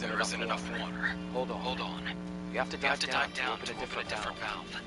There isn't enough water. Hold on. Hold on. You have to You have dive to dive down open to open a different valve.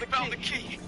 found the key.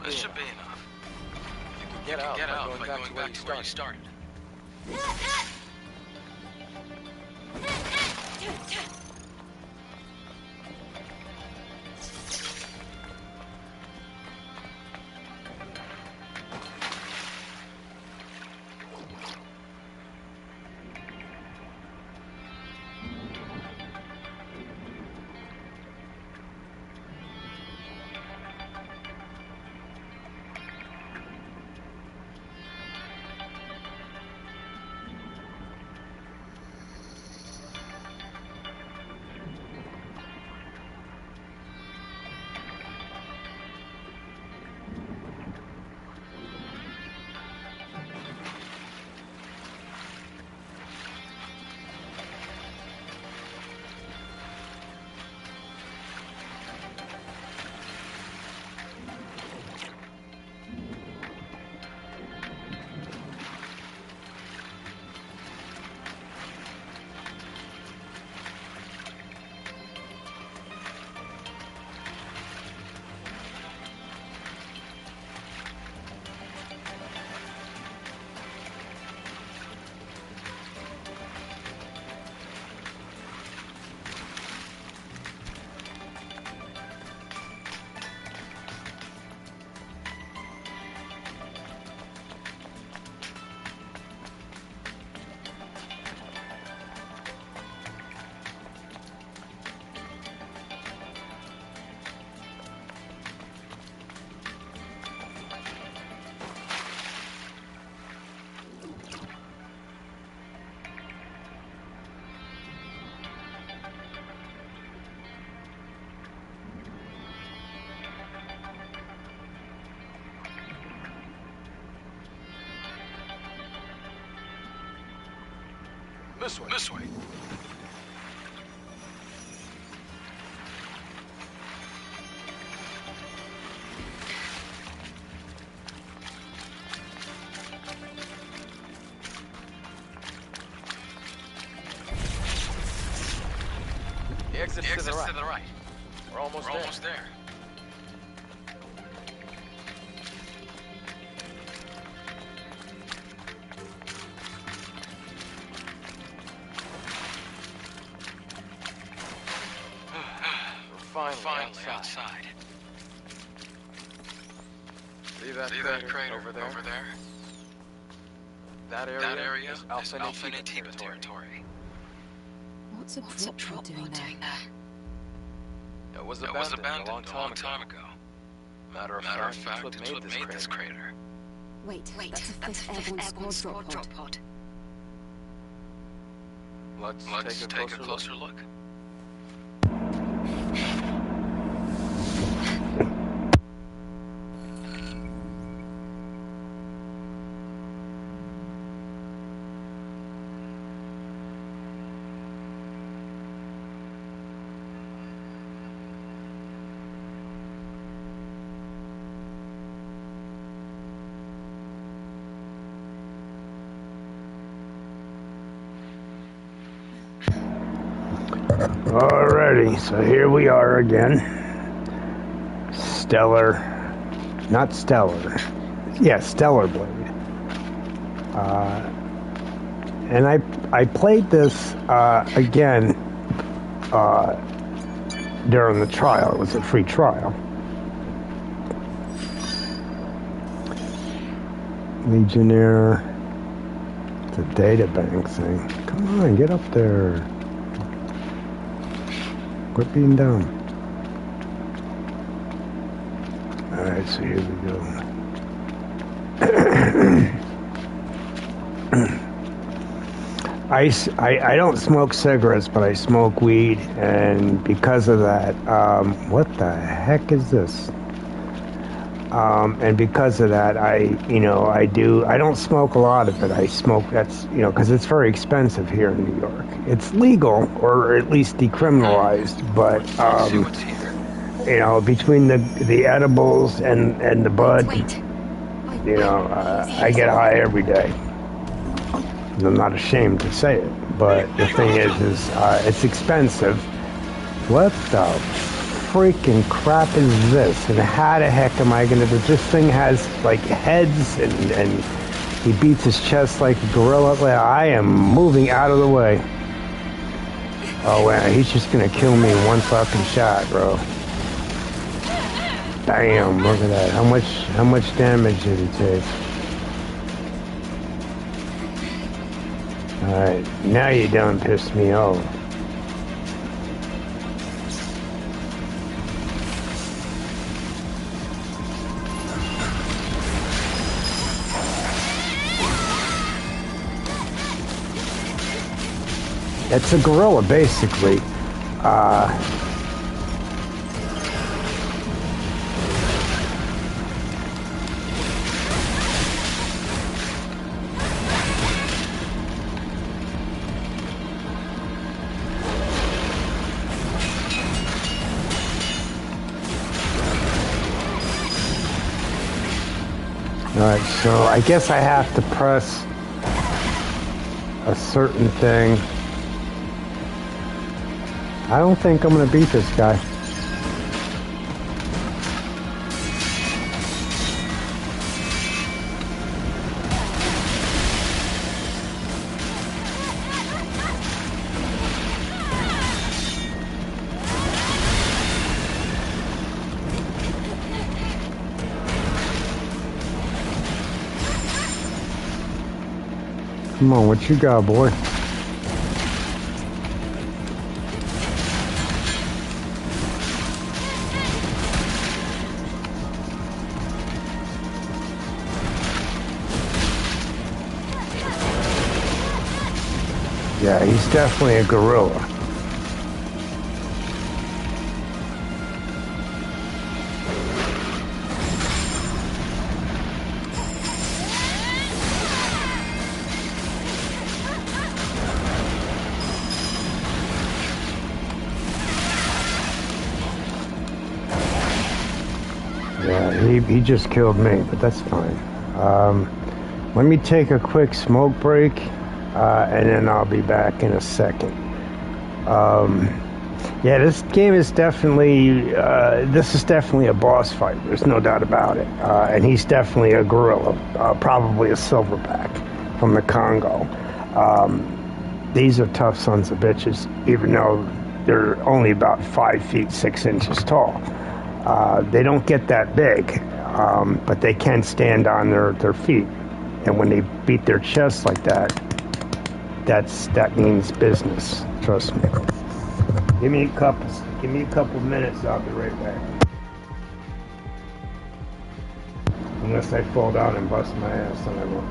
This should be enough. You can get out by going back to where you started. This way. This way. The exit's To the right. We're almost there. We're finally outside. See that crater over there? That area is Alpha Natiba territory. What's a drop pod doing there? It was abandoned a long time ago. Matter of fact, it's what made this crater. Wait, that's a 5th Airborne Squad drop pod. Let's take a closer look. Alrighty, so here we are again. Not Stellar. Yeah, Stellar Blade. And I played this again during the trial. It was a free trial. Legionnaire. It's a data bank thing. Come on, get up there. Quit being dumb. Alright, so here we go. I don't smoke cigarettes, but I smoke weed, and because of that, what the heck is this? And because of that, I don't smoke a lot of it. I smoke, because it's very expensive here in New York. It's legal, or at least decriminalized, but, between the edibles and the bud, I get high every day. I'm not ashamed to say it, but the thing is it's expensive. What the freaking crap is this? And how the heck am I gonna do this? Thing has like heads and he beats his chest like a gorilla. I am moving out of the way. Oh wow, he's just gonna kill me in one fucking shot, bro. Damn, look at that. How much damage did he take? Alright, now you done pissed me off. It's a gorilla, basically. Alright, so I guess I have to press a certain thing. I don't think I'm gonna beat this guy. Come on, what you got, boy? Yeah, he's definitely a gorilla. Yeah, he just killed me, but that's fine. Let me take a quick smoke break. And then I'll be back in a second. Yeah, this game is definitely, a boss fight. There's no doubt about it. And he's definitely a gorilla, probably a silverback from the Congo. These are tough sons of bitches, even though they're only about 5 feet 6 inches tall. They don't get that big, but they can stand on their feet. And when they beat their chest like that, that means business. Trust me. Give me a couple minutes. I'll be right back. Unless I fall down and bust my ass, then I won't.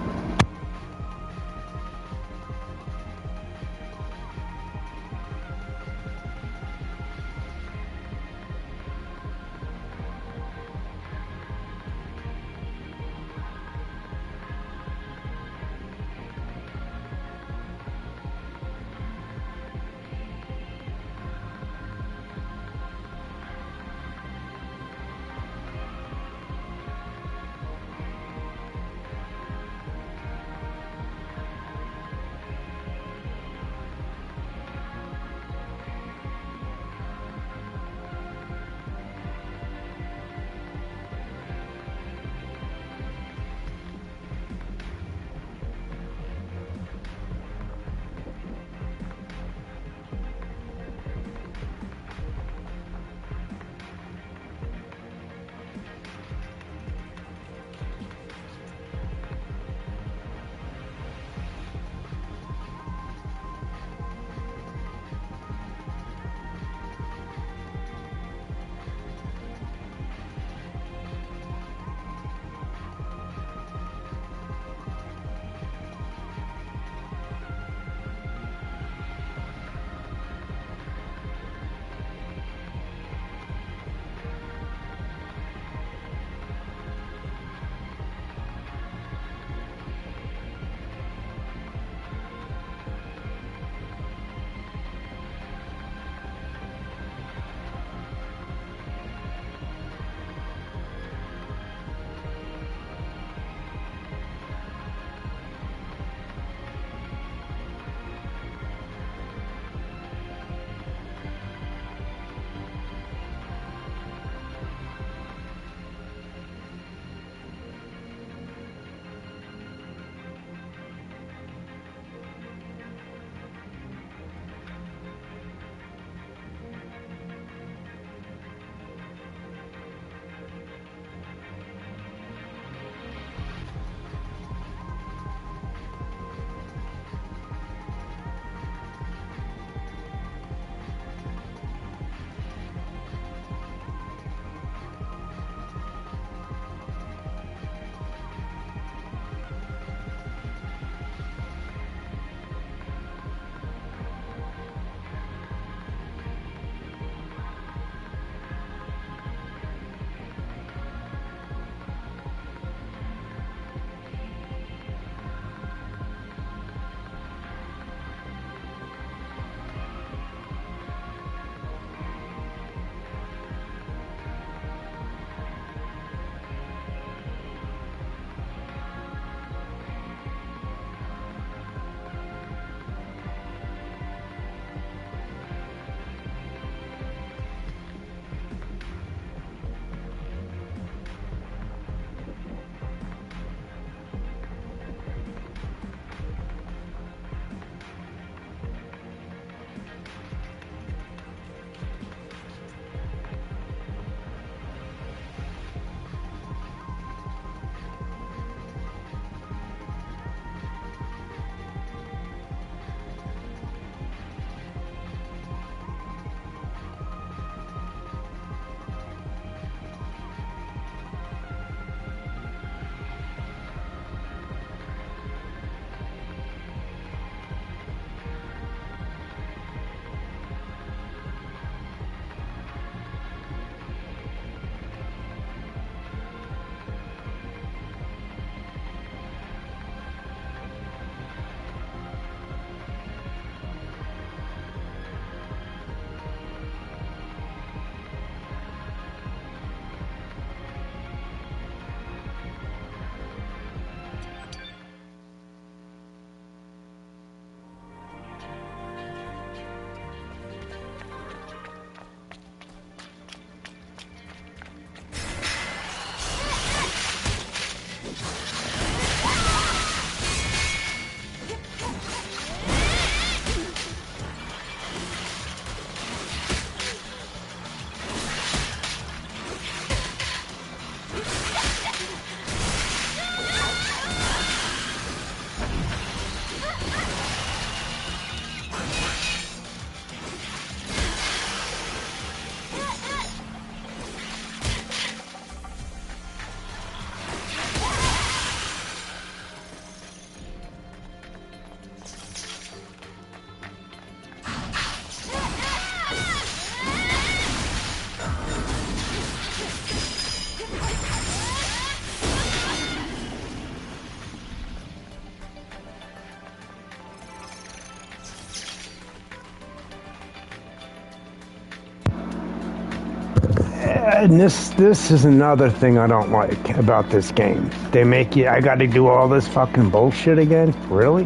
And this is another thing I don't like about this game. They make you, I got to do all this fucking bullshit again? Really?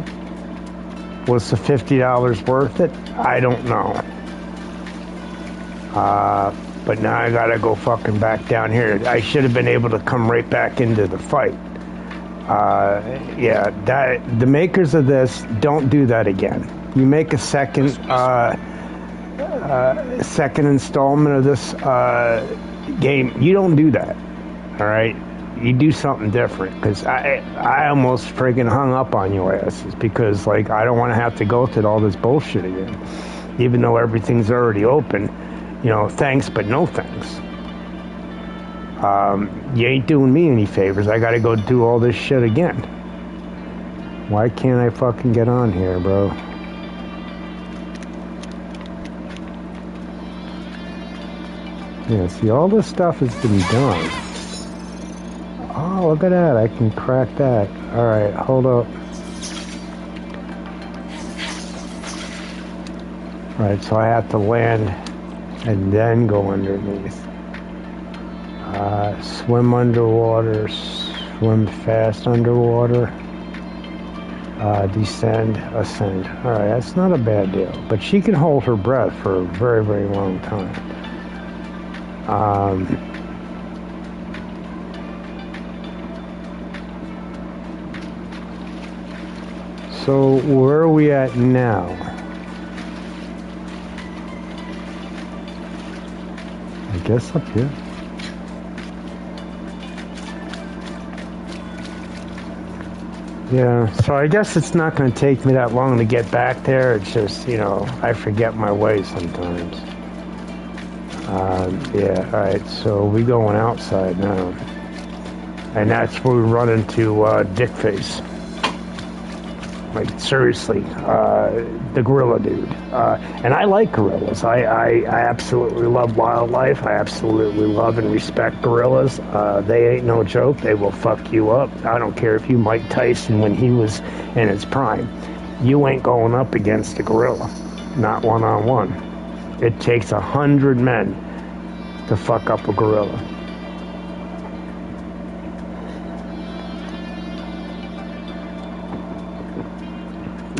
Was the $50 worth it? I don't know. But now I got to go fucking back down here. I should have been able to come right back into the fight. Yeah, the makers of this, don't do that again. You make a second installment of this game, you don't do that. All right, you do something different, because I almost friggin' hung up on your asses because, like, I don't want to have to go through all this bullshit again, even though everything's already open. You know, thanks but no thanks. You ain't doing me any favors. I gotta go do all this shit again. Why can't I fucking get on here, bro? Yeah, see, all this stuff has been done. Oh, look at that. I can crack that. Alright, hold up. Alright, so I have to land and then go underneath. Swim underwater, swim fast underwater, descend, ascend. Alright, that's not a bad deal. But she can hold her breath for a very, very long time. So where are we at now? I guess up here. Yeah, so I guess it's not going to take me that long to get back there. It's just, you know, I forget my way sometimes. Yeah, alright, so we going outside now. And that's where we run into Dickface. Like, seriously, the gorilla dude. And I like gorillas. I absolutely love wildlife. I absolutely love and respect gorillas. They ain't no joke. They will fuck you up. I don't care if you Mike Tyson when he was in his prime. You ain't going up against a gorilla. Not one-on-one. It takes 100 men to fuck up a gorilla.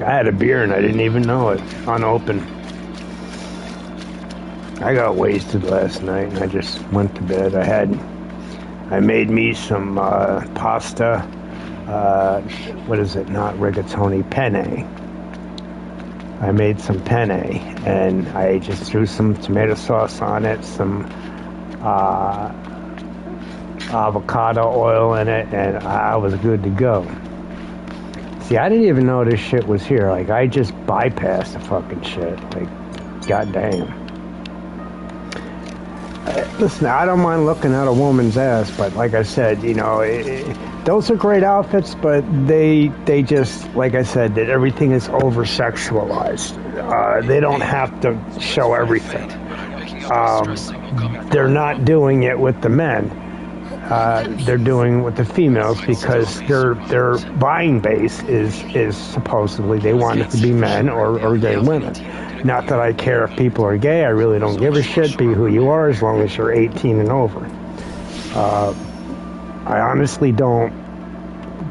I had a beer and I didn't even know it, unopened. I got wasted last night and I just went to bed. I made me some pasta, what is it, not rigatoni, penne. I made some penne and I just threw some tomato sauce on it, some avocado oil in it, and I was good to go. See, I didn't even know this shit was here. Like, I just bypassed the fucking shit. Like, goddamn. Listen, I don't mind looking at a woman's ass, but like I said, you know, those are great outfits, but they just, like I said, that everything is over-sexualized. They don't have to show everything. They're not doing it with the men. They're doing with the females because their buying base is supposedly they want it to be men or gay women. Not that I care if people are gay. I really don't give a shit. Be who you are as long as you're 18 and over. I honestly don't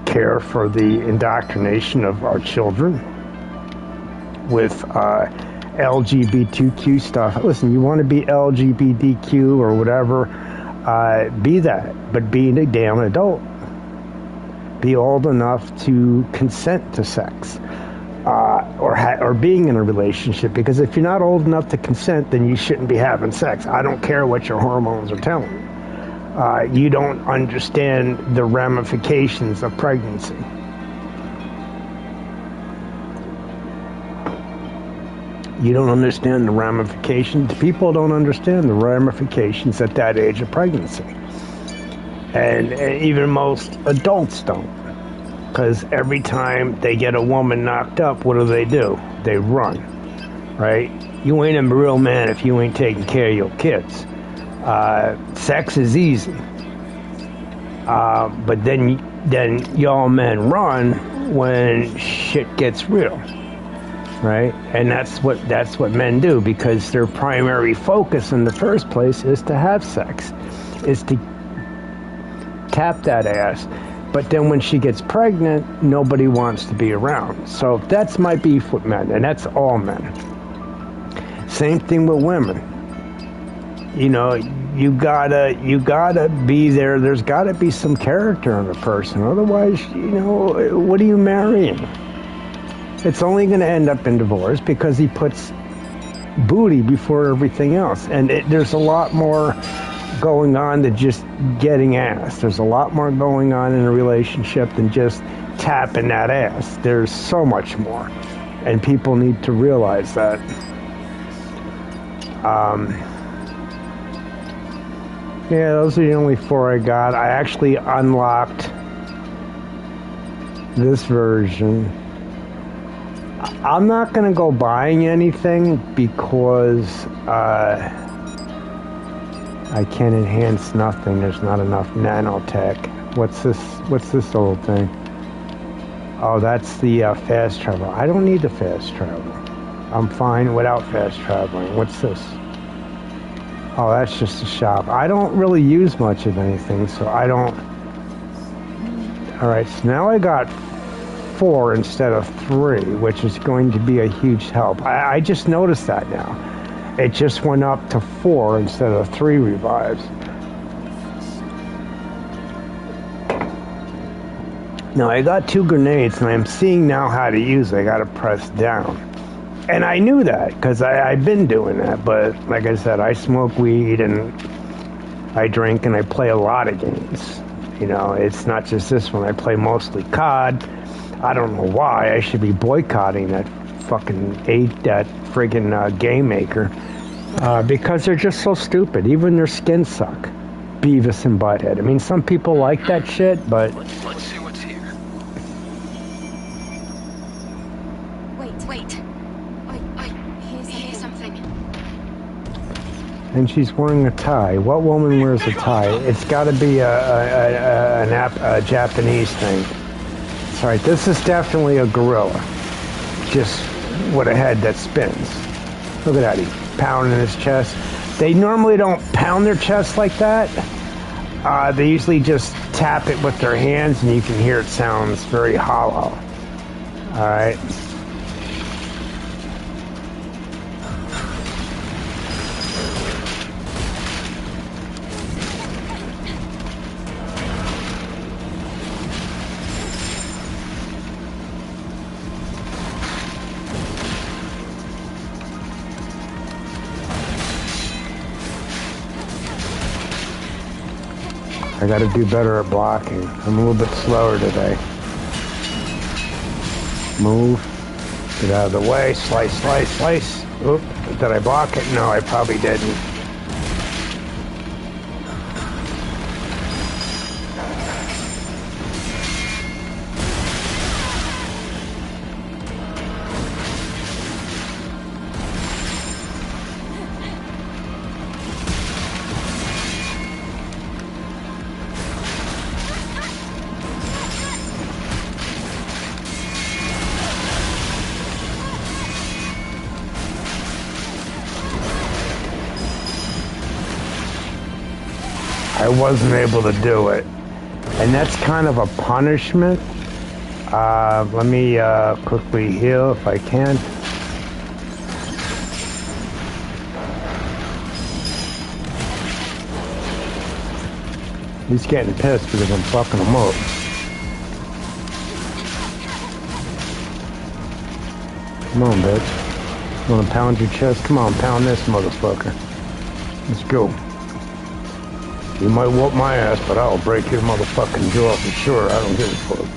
care for the indoctrination of our children with LGBTQ stuff. Listen, you want to be LGBTQ or whatever, be that, but be a damn adult. Be old enough to consent to sex, or being in a relationship. Because if you're not old enough to consent, then you shouldn't be having sex. I don't care what your hormones are telling you. You don't understand the ramifications of pregnancy. You don't understand the ramifications. People don't understand the ramifications at that age of pregnancy. And even most adults don't. Because every time they get a woman knocked up, what do? They run, right? You ain't a real man if you ain't taking care of your kids. Sex is easy. But then y'all men run when shit gets real. right? And that's what men do, because their primary focus in the first place is to have sex, is to tap that ass. But then when she gets pregnant, nobody wants to be around. So that's my beef with men, and that's all men. Same thing with women. You know, you gotta be there. There's gotta be some character in a person. Otherwise, you know, what are you marrying? It's only going to end up in divorce because he puts booty before everything else. And there's a lot more going on than just getting ass. There's a lot more going on in a relationship than just tapping that ass. There's so much more. And people need to realize that. Yeah, those are the only 4 I got. I actually unlocked this version. I'm not going to go buying anything because I can't enhance nothing. There's not enough nanotech. What's this little thing? Oh, that's the fast travel. I don't need the fast travel. I'm fine without fast traveling. What's this? Oh, that's just a shop. I don't really use much of anything, so I don't... Alright, so now I got 4 instead of 3, which is going to be a huge help. I just noticed that now. It just went up to 4 instead of 3 revives. Now, I got 2 grenades, and I'm seeing now how to use it. I got to press down. And I knew that, because I've been doing that. But, like I said, I smoke weed, and I drink, and I play a lot of games. You know, it's not just this one. I play mostly COD. I don't know why. I should be boycotting that friggin' game maker. Because they're just so stupid. Even their skins suck. Beavis and Butthead. I mean, some people like that shit, but... Let's see what's here. Wait. Here's something. And she's wearing a tie. What woman wears a tie? It's got to be a Japanese thing. It's all right. This is definitely a gorilla, just with a head that spins. Look at that. He's pounding his chest. They normally don't pound their chest like that. They usually just tap it with their hands, and you can hear it sounds very hollow. All right. I gotta do better at blocking. I'm a little bit slower today. Move. Get out of the way. Slice. Oop. Did I block it? No, I probably didn't. I wasn't able to do it. And that's kind of a punishment. Let me quickly heal if I can. He's getting pissed because I'm fucking him up. Come on, bitch. You wanna pound your chest? Come on, pound this motherfucker. Let's go. You might whoop my ass, but I'll break your motherfucking jaw for sure. I don't give a fuck.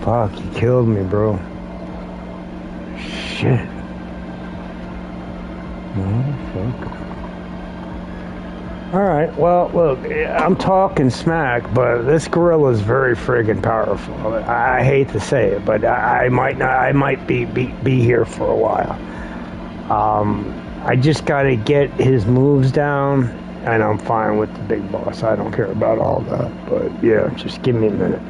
Fuck, you killed me, bro. Shit. Motherfucker. Alright, well, look, I'm talking smack, but this gorilla is very friggin' powerful. I hate to say it, but I might be here for a while. I just gotta get his moves down, and I'm fine with the big boss. I don't care about all that, but yeah, just give me a minute.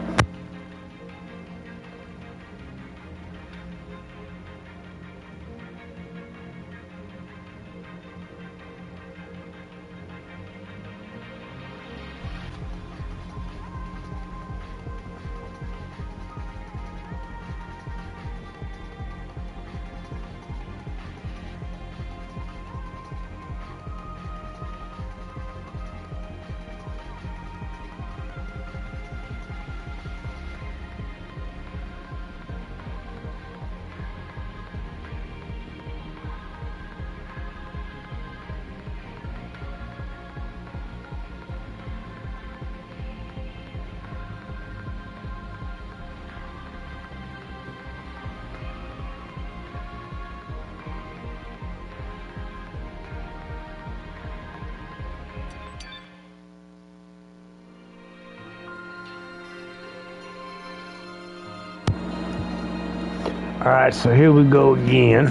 Alright, so here we go again.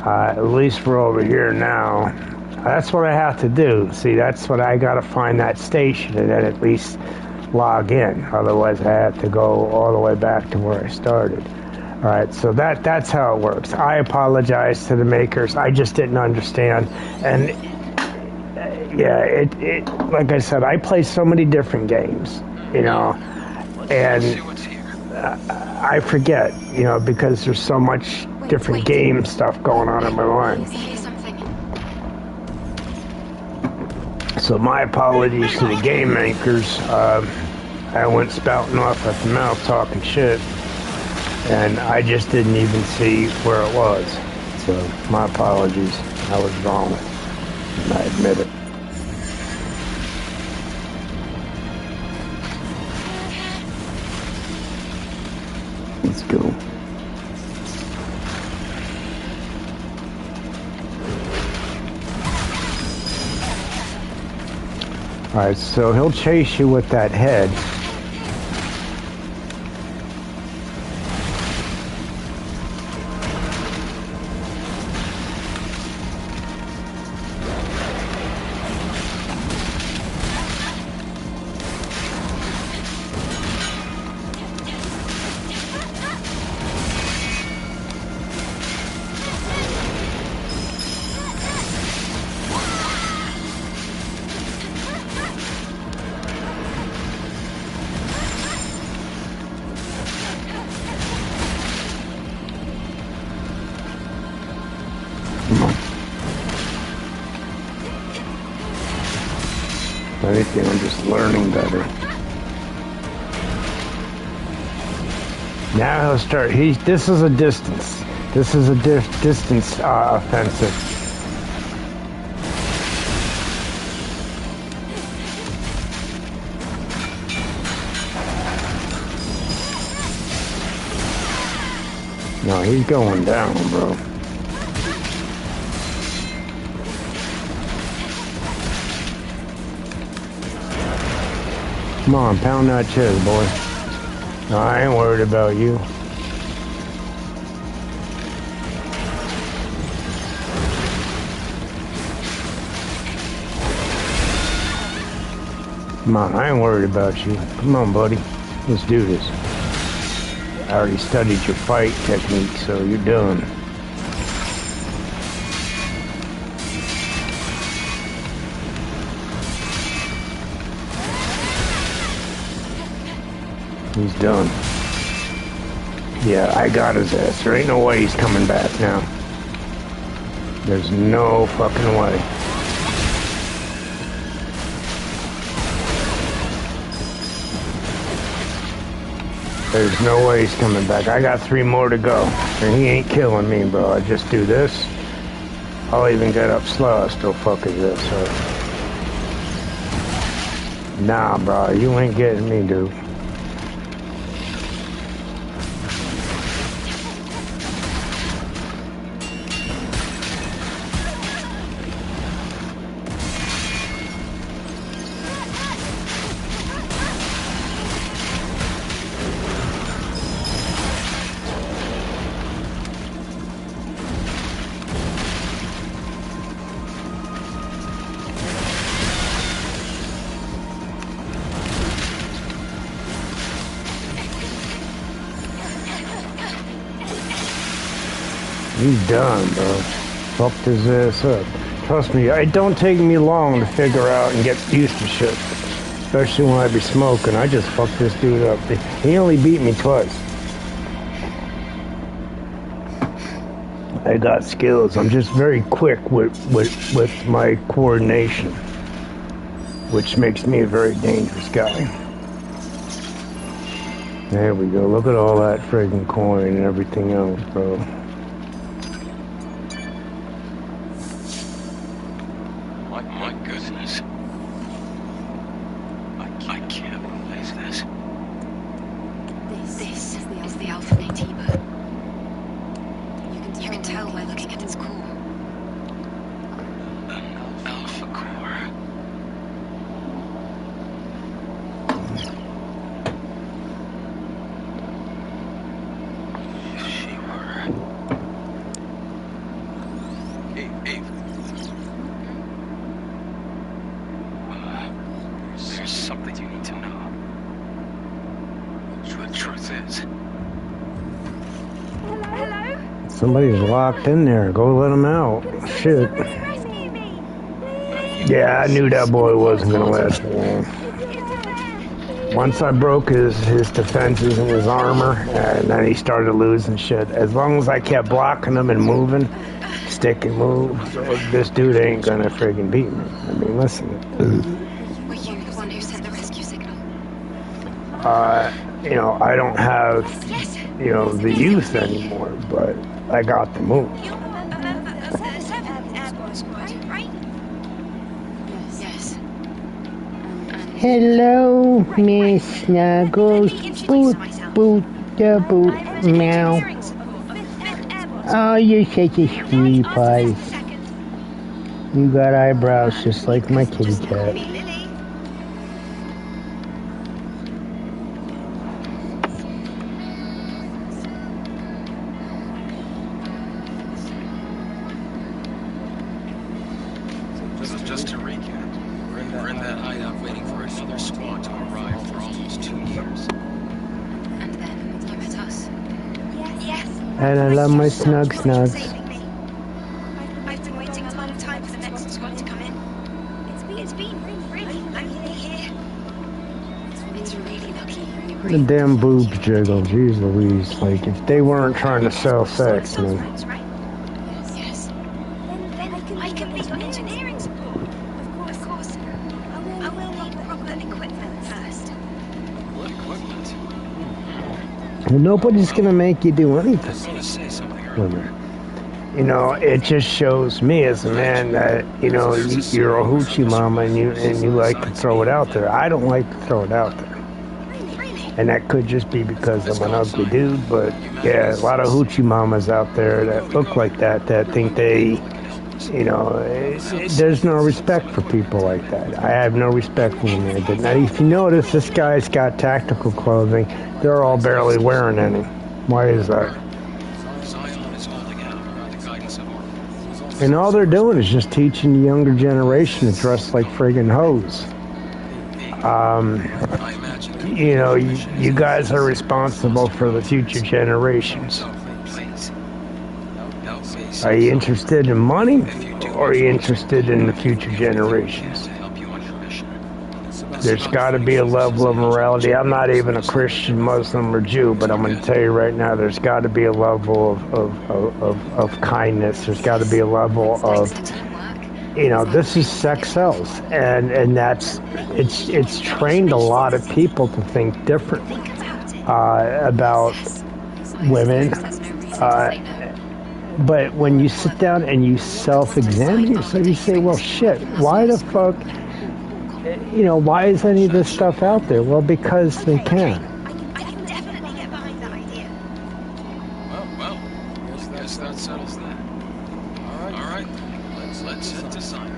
At least we're over here now. That's what I have to do. See, that's what I gotta find that station and then at least log in. Otherwise I have to go all the way back to where I started. Alright, so that's how it works. I apologize to the makers. I just didn't understand. And yeah, it like I said, I play so many different games, you know, and I forget, you know, because there's so much different game stuff going on in my mind. So my apologies to the game makers. I went spouting off at the mouth talking shit, and I just didn't even see where it was. So my apologies. I was wrong, and I admit it. Let's go. Alright, so he'll chase you with that head. Anything, I'm just learning better. Now he'll start. This is a distance. This is a distance offensive. No, he's going down, bro. Come on, pound that chest, boy. No, I ain't worried about you. Come on, I ain't worried about you. Come on, buddy. Let's do this. I already studied your fight technique, so you're done. He's done. Yeah, I got his ass. There ain't no way he's coming back now. There's no fucking way. There's no way he's coming back. I got 3 more to go. And he ain't killing me, bro. I just do this. I'll even get up slow. I still fucking this up. Nah, bro. You ain't getting me, dude. He's done, bro. Fucked his ass up. Trust me, it don't take me long to figure out and get used to shit. Especially when I be smoking. I just fucked this dude up. He only beat me twice. I got skills. I'm just very quick with my coordination, which makes me a very dangerous guy. There we go. Look at all that friggin' coin and everything else, bro. My goodness. I can't believe this. This is the Alpha Naytiba. You can tell by looking at its core. An Alpha Core. If she were... Eve. There's something you need to know. The truth is... Hello? Somebody's locked in there. Go let him out. Shit. Rescue me! Yeah, I knew that boy wasn't gonna last long. Once I broke his defenses and his armor, and then he started losing shit. As long as I kept blocking him and moving, stick and move, this dude ain't gonna friggin' beat me. I mean, listen. Were you the one who sent the rescue signal? You know, I don't have, Yes. you know, the youth anymore, but I got the move. You're the 7th Airborne Squad, right? Yes. Hello, Miss Snuggles. Boot, boot, da boot, meow. Oh, you're such a sweet pie. You got eyebrows just like my kitty cat. Just to recap, we're in that hideout waiting for another squad to arrive for almost 2 years. And then you met us. Yes. And I love my snug snugs. I've been waiting a long time for the next squad to come in. It's been really lonely here. It's really lucky you were The damn boobs jiggle, jeez Louise. Like, if they weren't trying to sell sex, man. Right? Yes. Then I can be on engineering support. Of course. I will need proper equipment first. What equipment? Well, nobody's gonna make you do I anything was gonna say something with earlier. her. You know, it just shows me as a man that, you know, you're a hoochie mama and you like to throw it out there. I don't like to throw it out there. Really? And that could just be because I'm an ugly dude, but yeah, a lot of hoochie mamas out there that look like that think they, you know, there's no respect for people like that. I have no respect for them. Now, if you notice, this guy's got tactical clothing. They're all barely wearing any. Why is that? Zion is holding out without the guidance of our... And all they're doing is just teaching the younger generation to dress like friggin' hoes. I imagine... You know, you guys are responsible for the future generations. Please. No, please. Are you interested in money, or are you interested in the future generations? To help you on your mission. There's got to be a level of morality. I'm not even a Christian, Muslim, or Jew, but I'm going to tell you right now, there's got to be a level of kindness. There's got to be a level of, you know, this is sex sells, and that's it's trained a lot of people to think differently about women. But when you sit down and you self-examine yourself, you say, well, shit, why the fuck, you know, why is any of this stuff out there? Well, because they can. I can definitely get behind that idea. Well, I guess that settles that. All right. Let's head to Zion.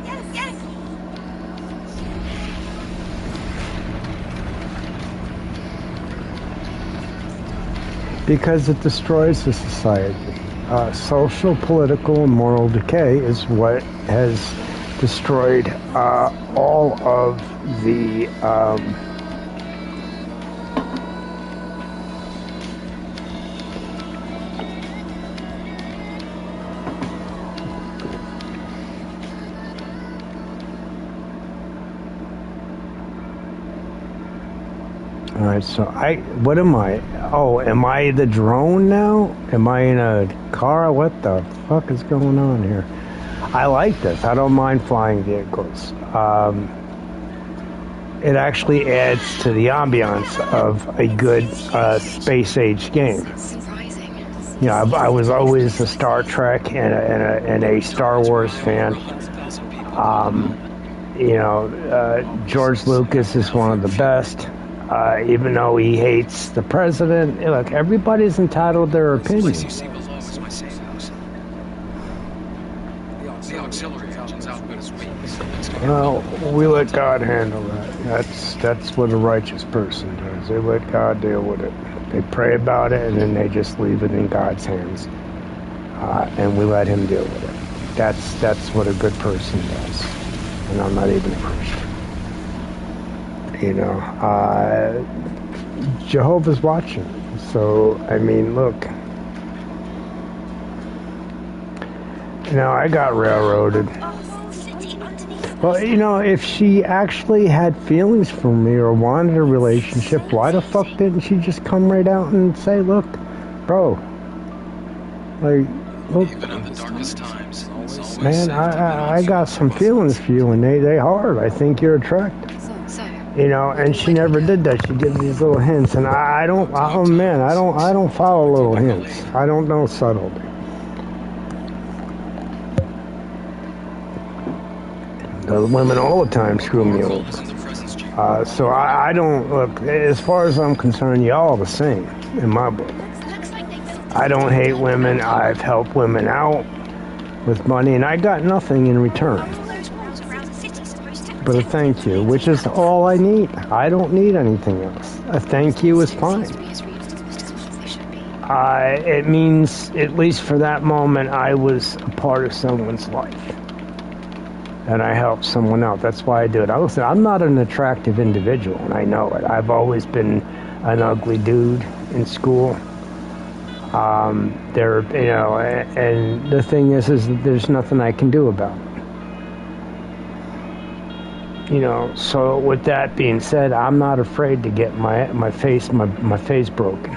Yes. Because it destroys the society. Social, political, and moral decay is what has destroyed all of the right, so what am I? Oh, am I the drone now? Am I in a car? What the fuck is going on here? I like this. I don't mind flying vehicles. It actually adds to the ambiance of a good space-age game. You know, I was always a Star Trek and a Star Wars fan. You know, George Lucas is one of the best. Even though he hates the president, look, everybody's entitled to their opinion. Well, we let God handle that. That's what a righteous person does. They let God deal with it. They pray about it, and then they just leave it in God's hands, and we let Him deal with it. That's what a good person does. And I'm not even a Christian. You know, Jehovah's watching. So, I mean, look. You know, I got railroaded. Well, you know, if she actually had feelings for me or wanted a relationship, why the fuck didn't she just come right out and say, look, bro, like, look, even in the darkest times, man, I got some feelings for you, and they hard. I think you're attractive. You know, and she never did that. She gives these little hints, and I don't follow little hints. I don't know subtlety. The women all the time screw me over. So I don't, look, as far as I'm concerned, y'all are the same in my book. I don't hate women. I've helped women out with money, and I got nothing in return but a thank you, which is all I need. I don't need anything else. A thank you is fine. It means, at least for that moment, I was a part of someone's life. And I helped someone out. That's why I do it. I'm not an attractive individual, and I know it. I've always been an ugly dude in school. You know, and the thing is that there's nothing I can do about it. You know, so with that being said, I'm not afraid to get my face broken,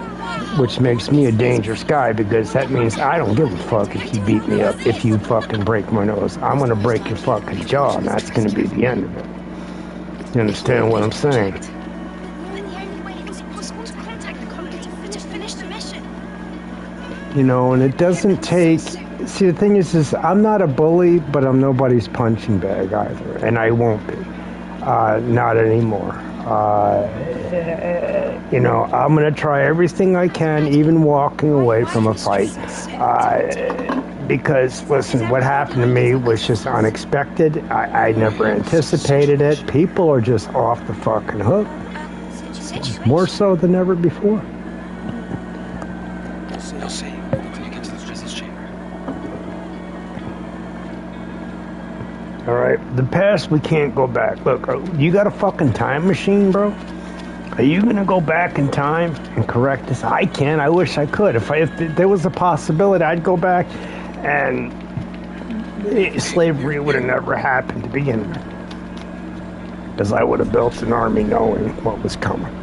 which makes me a dangerous guy, because that means I don't give a fuck if you beat me up, if you fucking break my nose. I'm gonna break your fucking jaw, and that's gonna be the end of it. You understand what I'm saying? But the only way it was possible to contact the colony to finish the mission. You know, and it doesn't take... See, the thing is I'm not a bully, but I'm nobody's punching bag either, and I won't be. Not anymore. You know, I'm going to try everything I can, even walking away from a fight. Because, listen, what happened to me was just unexpected. I never anticipated it. People are just off the fucking hook. More so than ever before. You'll see when you get to the business chamber. All right, the past, we can't go back. Look, you got a fucking time machine, bro? Are you gonna go back in time and correct this? I can. I wish I could. If there was a possibility, I'd go back, and slavery would have never happened to begin with, because I would have built an army knowing what was coming.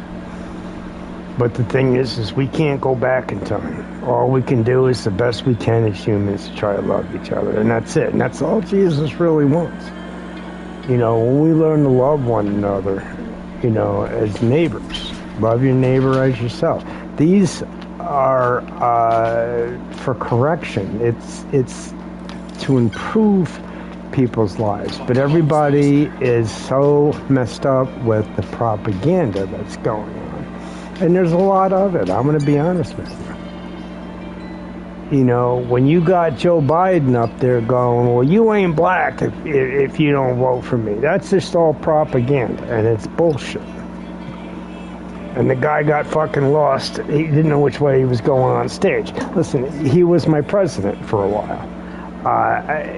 But the thing is we can't go back in time. All we can do is the best we can as humans to try to love each other, and that's it. And that's all Jesus really wants. You know, when we learn to love one another, you know, as neighbors, love your neighbor as yourself. These are for correction. It's to improve people's lives. But everybody is so messed up with the propaganda that's going on. And there's a lot of it. I'm going to be honest with you. You know, when you got Joe Biden up there going, well, you ain't black if you don't vote for me. That's just all propaganda, and it's bullshit. And the guy got fucking lost. He didn't know which way he was going on stage. Listen, he was my president for a while.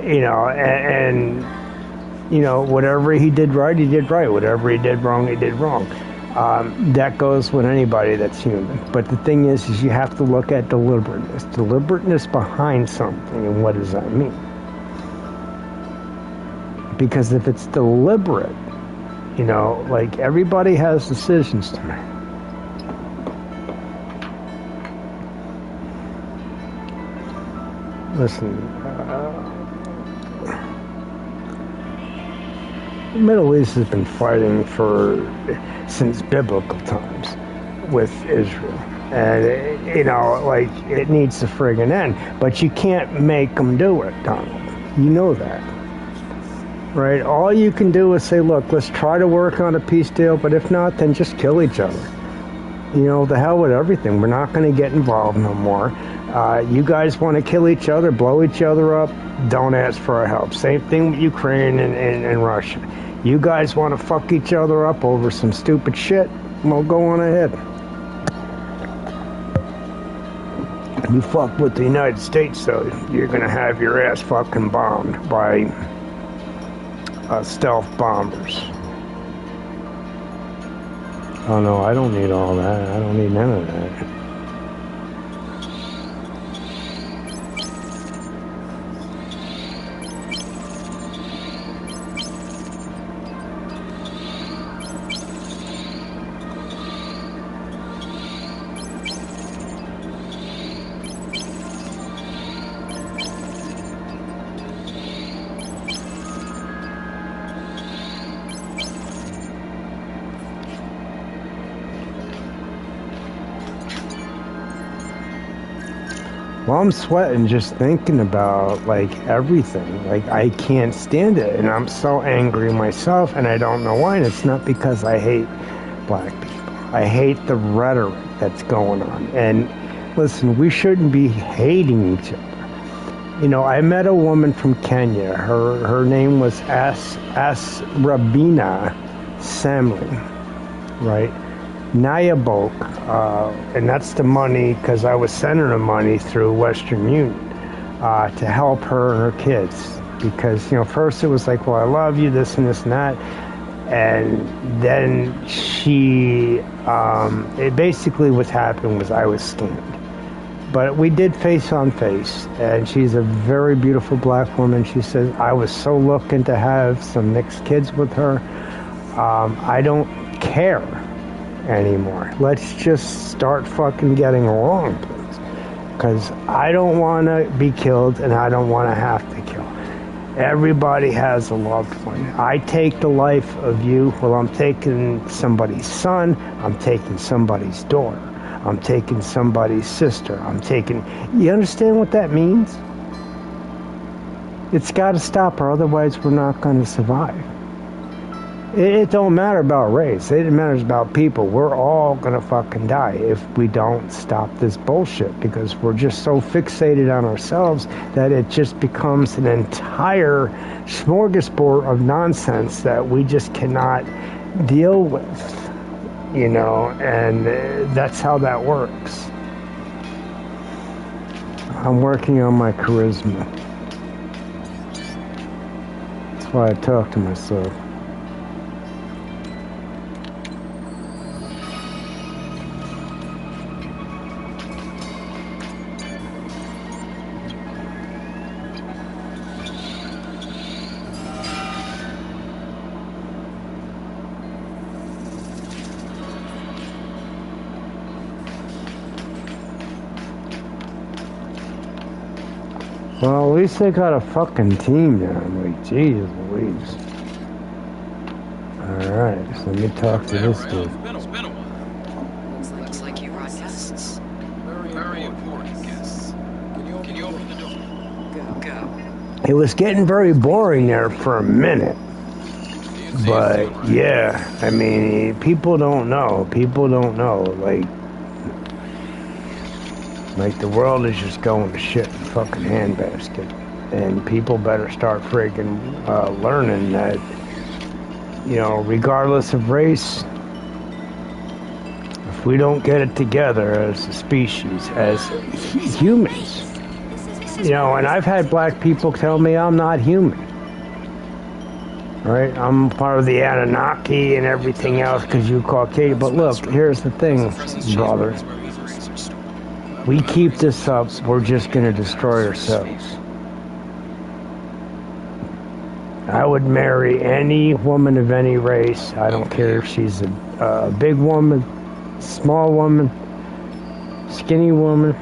You know, and you know, whatever he did right, he did right. Whatever he did wrong, he did wrong. That goes with anybody that's human. But the thing is you have to look at deliberateness. Deliberateness behind something, and what does that mean? Because if it's deliberate, you know, like, everybody has decisions to make. Listen, the Middle East has been fighting since biblical times with Israel. And, it needs to friggin' end. But you can't make them do it, Donald. You know that. Right? All you can do is say, look, let's try to work on a peace deal, but if not, then just kill each other. The hell with everything. We're not going to get involved no more. You guys want to kill each other, blow each other up, don't ask for our help. Same thing with Ukraine and Russia. You guys want to fuck each other up over some stupid shit? Well, go on ahead. You fuck with the United States, though, you're going to have your ass fucking bombed by stealth bombers. Oh, no, I don't need all that. I don't need none of that. Well, I'm sweating just thinking about, everything. I can't stand it. And I'm so angry myself, and I don't know why. And it's not because I hate black people. I hate the rhetoric that's going on. And, listen, we shouldn't be hating each other. I met a woman from Kenya. Her name was Rabina Samli, right? Nyabok, and that's the money, because I was sending her money through Western Union to help her and her kids. Because, first it was like, well, I love you, this and this and that. And then it basically what happened was I was scammed. But we did face on face, and she's a very beautiful black woman. She says, I was so looking to have some mixed kids with her. I don't care anymore. Let's just start fucking getting along, please. Because I don't want to be killed, and I don't want to have to kill. Everybody has a loved one. I take the life of you. Well, I'm taking somebody's son. I'm taking somebody's daughter. I'm taking somebody's sister. You understand what that means? It's got to stop, or otherwise we're not going to survive. It don't matter about race. It matters about people. We're all going to fucking die if we don't stop this bullshit, because we're just so fixated on ourselves that it just becomes an entire smorgasbord of nonsense that we just cannot deal with, and that's how that works. I'm working on my charisma. That's why I talk to myself. Well, at least they got a fucking team now. I'm like, Jesus Louise. Alright, so let me talk to this dude. It's been a while. Looks like you brought guests. Very important guests. Can you open the door? Go. It was getting very boring there for a minute. But, yeah, I mean, people don't know. Like the world is just going to shit in a fucking handbasket. And people better start friggin' learning that, regardless of race, if we don't get it together as a species, as humans, and I've had black people tell me I'm not human. Right? I'm part of the Anunnaki and everything else because you Caucasian. But look, here's the thing, brother. We keep this up, we're just going to destroy ourselves. I would marry any woman of any race. I don't care if she's a big woman, small woman, skinny woman,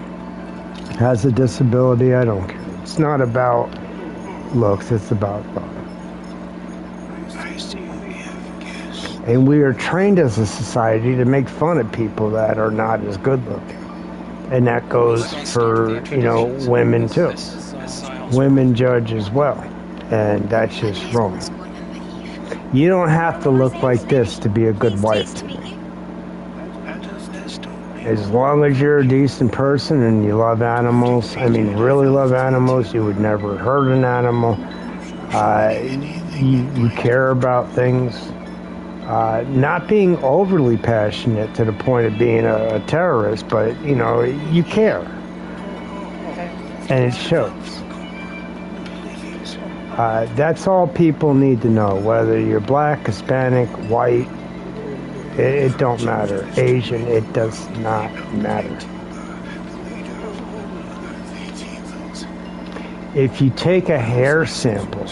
has a disability. I don't care. It's not about looks, it's about love. And we are trained as a society to make fun of people that are not as good looking. And that goes for, women too. Women judge as well. And that's just wrong. You don't have to look like this to be a good wife to me. As long as you're a decent person and you love animals, really love animals, you would never hurt an animal. You care about things. Not being overly passionate to the point of being a terrorist, but, you care. And it shows. That's all people need to know, whether you're black, Hispanic, white, it don't matter. Asian, it does not matter. If you take a hair sample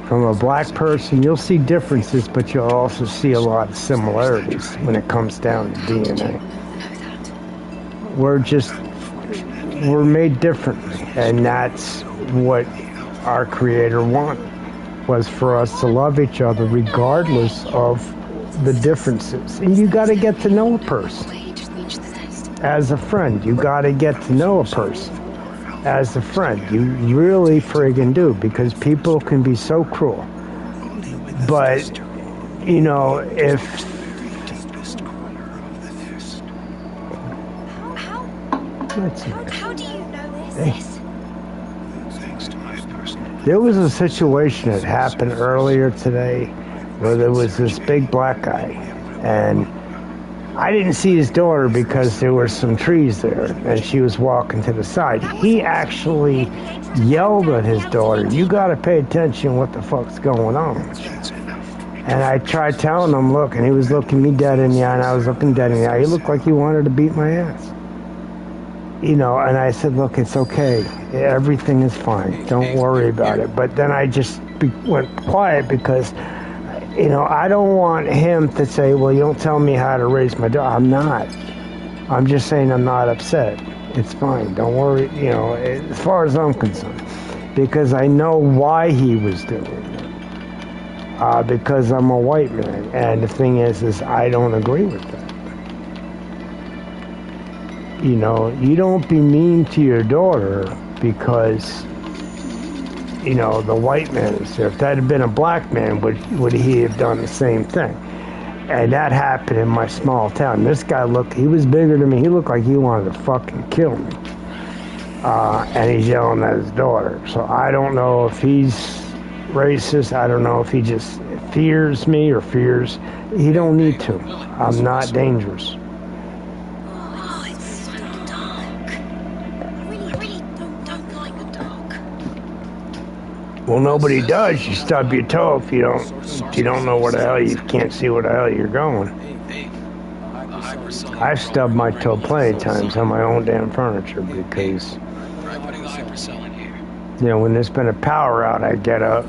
from a black person, you'll see differences, but you'll also see a lot of similarities when it comes down to DNA. We're made differently, and that's what our Creator wanted, was for us to love each other regardless of the differences. And you got to get to know a person as a friend. You got to get to know a person as a friend. You really friggin' do, because people can be so cruel. But, if... How do you know this? There was a situation that happened earlier today where there was this big black guy, and I didn't see his daughter because there were some trees there, and she was walking to the side. He actually yelled at his daughter, "You got to pay attention what the fuck's going on." And I tried telling him, look, and he was looking me dead in the eye, and I was looking dead in the eye. He looked like he wanted to beat my ass. And I said, look, it's okay. Everything is fine. Don't worry about it. But then I just went quiet because, I don't want him to say, well, you don't tell me how to raise my daughter. I'm not. I'm just saying I'm not upset. It's fine. Don't worry, as far as I'm concerned. Because I know why he was doing it. Because I'm a white man. And the thing is I don't agree with that. You don't be mean to your daughter because, the white man is there. If that had been a black man, would he have done the same thing? And that happened in my small town. This guy he was bigger than me. He looked like he wanted to fucking kill me. And he's yelling at his daughter. So I don't know if he's racist. I don't know if he just fears me or fears. He don't need to. I'm not dangerous. Well, nobody does. You stub your toe if you don't know where the hell you can't see where the hell you're going. I've stubbed my toe plenty of times on my own damn furniture because, when there's been a power out, I get up,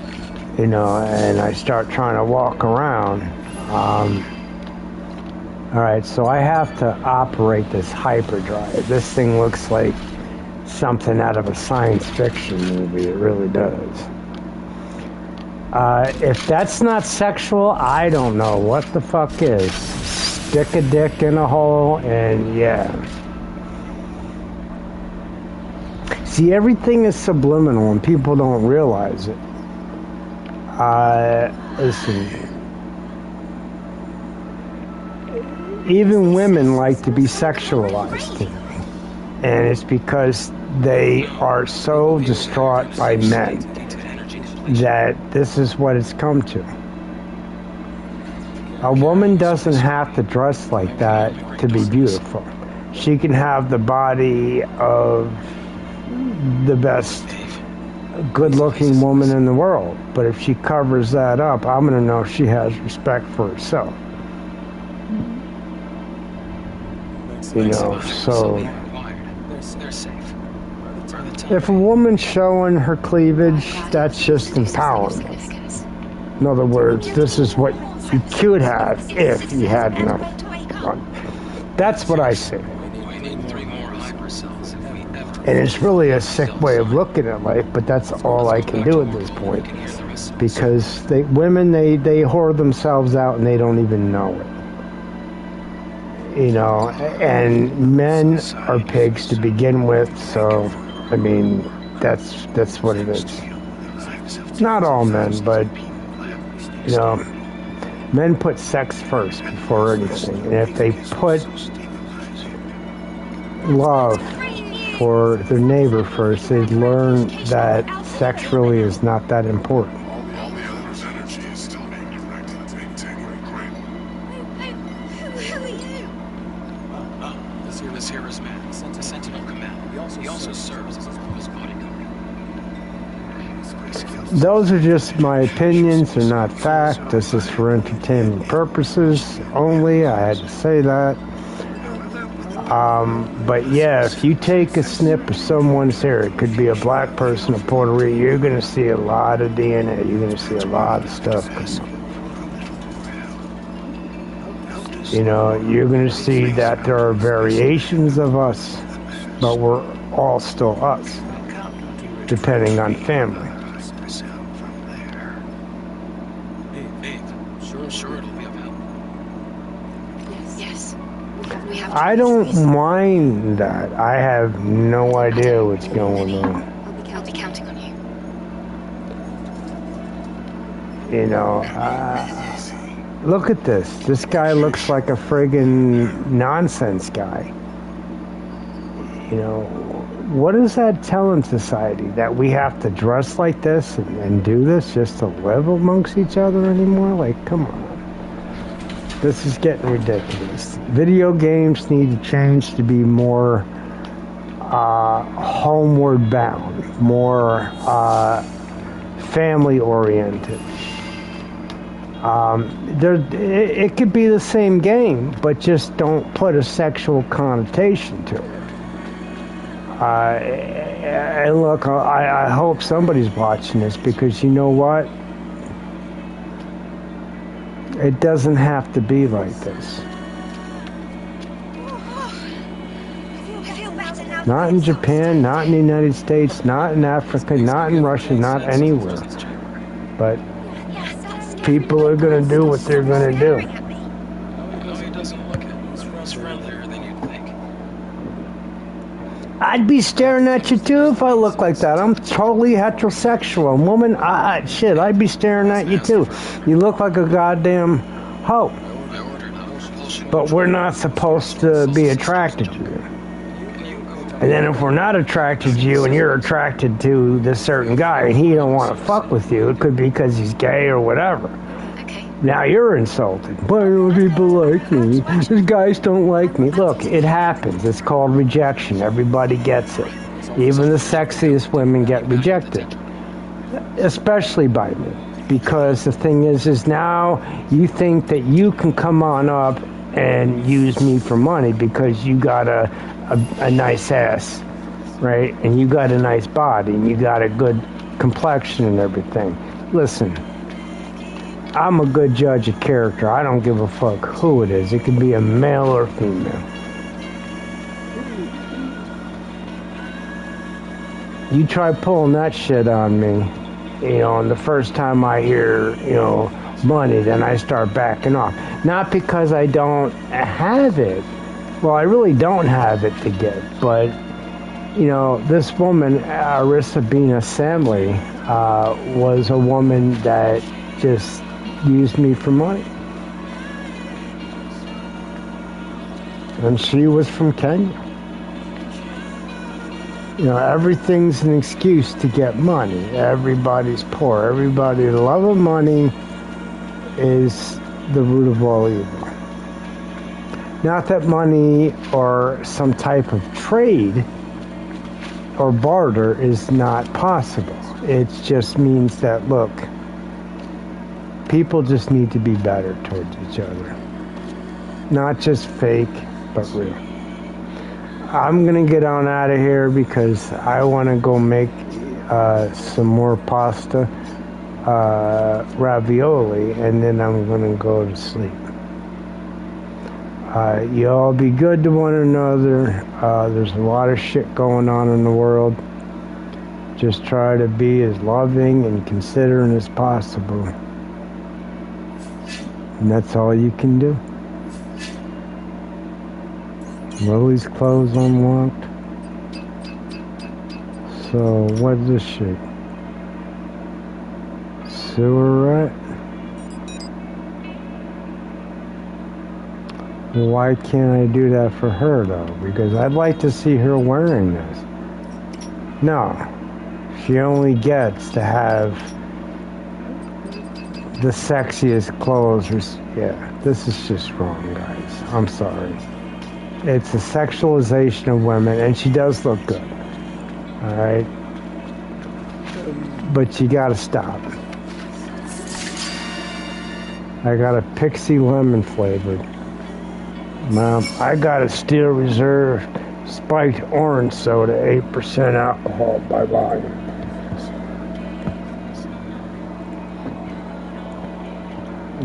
and I start trying to walk around. All right, so I have to operate this hyperdrive. This thing looks like something out of a science fiction movie. It really does. If that's not sexual, I don't know what the fuck is. Stick a dick in a hole, and yeah. See, everything is subliminal, and people don't realize it. Listen. Even women like to be sexualized. And it's because they are so distraught by men that this is what it's come to. A woman doesn't have to dress like that to be beautiful. She can have the body of the best good-looking woman in the world, but if she covers that up, I'm going to know she has respect for herself. So if a woman's showing her cleavage, that's just empowerment. In other words, this is what you could have if you had enough fun. That's what I say. And it's really a sick way of looking at life, but that's all I can do at this point. Because women whore themselves out and they don't even know it. You know, and men are pigs to begin with, so, I mean, that's what it is. Not all men, but, you know, men put sex first before anything. And if they put love for their neighbor first, they'd learn that sex really is not that important. This here is man, Sentinel Command. He also serves as his bodyguard. Those are just my opinions. They're not fact. This is for entertainment purposes only. I had to say that. But yeah, if you take a snip of someone's hair, it could be a black person, a Puerto Rican, you're going to see a lot of DNA. You're going to see a lot of stuff come up. You know, you're going to see that there are variations of us, but we're all still us, depending on family. Sure it'll be of help. Yes. I don't mind that. I have no idea what's going on. I'll be counting on you. You know, look at this. This guy looks like a friggin' nonsense guy. You know, what does that tell in society? That we have to dress like this and do this just to live amongst each other anymore? Like, come on. This is getting ridiculous. Video games need to change to be more homeward bound, more family oriented. It could be the same game, but just don't put a sexual connotation to it. And look, I hope somebody's watching this, because you know what? It doesn't have to be like this. Not in Japan, not in the United States, not in Africa, not in Russia, not anywhere. But people are going to do what they're going to do. No, he doesn't look it. He's friendlier than you'd think. I'd be staring at you too if I looked like that. I'm totally heterosexual. Woman, shit, I'd be staring at you too. You look like a goddamn hoe. But we're not supposed to be attracted to you. And then if we're not attracted to you and you're attracted to this certain guy and he don't want to fuck with you, it could be because he's gay or whatever. Okay. Now you're insulted. Why don't people like me? These guys don't like me. Look, it happens. It's called rejection. Everybody gets it. Even the sexiest women get rejected. Especially by me. Because the thing is now you think that you can come on up and use me for money because you got a nice ass, right? And you got a nice body and you got a good complexion and everything. Listen, I'm a good judge of character. I don't give a fuck who it is. It could be a male or female. You try pulling that shit on me, you know, and the first time I hear, you know, money, then I start backing off. Not because I don't have it. Well, I really don't have it to give, but, you know, this woman, Arissa Bina Samley, was a woman that just used me for money. And she was from Kenya. You know, everything's an excuse to get money. Everybody's poor. Everybody's love of money is the root of all evil. Not that money or some type of trade or barter is not possible. It just means that, look, people just need to be better towards each other. Not just fake, but real. I'm going to get on out of here because I want to go make some more pasta, ravioli, and then I'm going to go to sleep. You all be good to one another. There's a lot of shit going on in the world. Just try to be as loving and considerate as possible. And that's all you can do. Lily's clothes unlocked. So, what is this shit? Sewer rat? Well, why can't I do that for her, though? Because I'd like to see her wearing this. No. She only gets to have the sexiest clothes. Yeah, this is just wrong, guys. I'm sorry. It's a sexualization of women, and she does look good. Alright? But you gotta stop. I got a Pixie lemon flavored. Mom, I got a Steel Reserve spiked orange soda, 8% alcohol by volume.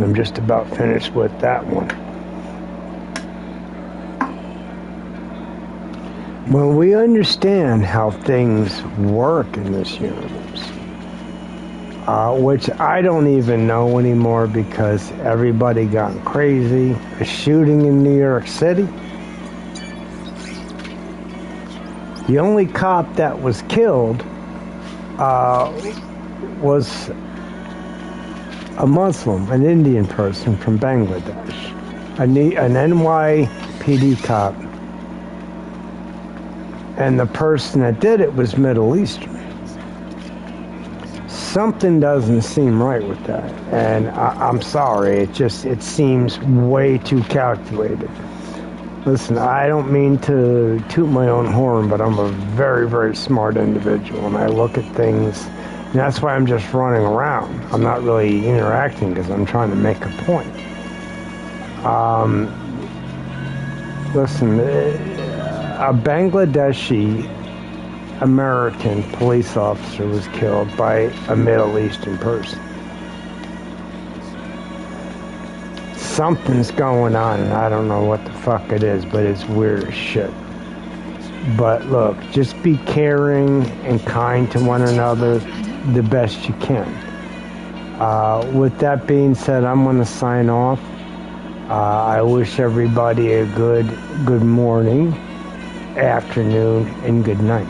I'm just about finished with that one. When we understand how things work in this universe, which I don't even know anymore because everybody got crazy. A shooting in New York City. The only cop that was killed was a Muslim, an Indian person from Bangladesh, an NYPD cop. And the person that did it was Middle Eastern. Something doesn't seem right with that. And I'm sorry, it seems way too calculated. Listen, I don't mean to toot my own horn, but I'm a very, very smart individual, and I look at things, and that's why I'm just running around. I'm not really interacting because I'm trying to make a point. Listen, a Bangladeshi American police officer was killed by a Middle Eastern person. Something's going on, and I don't know what the fuck it is, but it's weird as shit. But look, just be caring and kind to one another the best you can. With that being said, I'm going to sign off. I wish everybody a good morning, afternoon, and good night.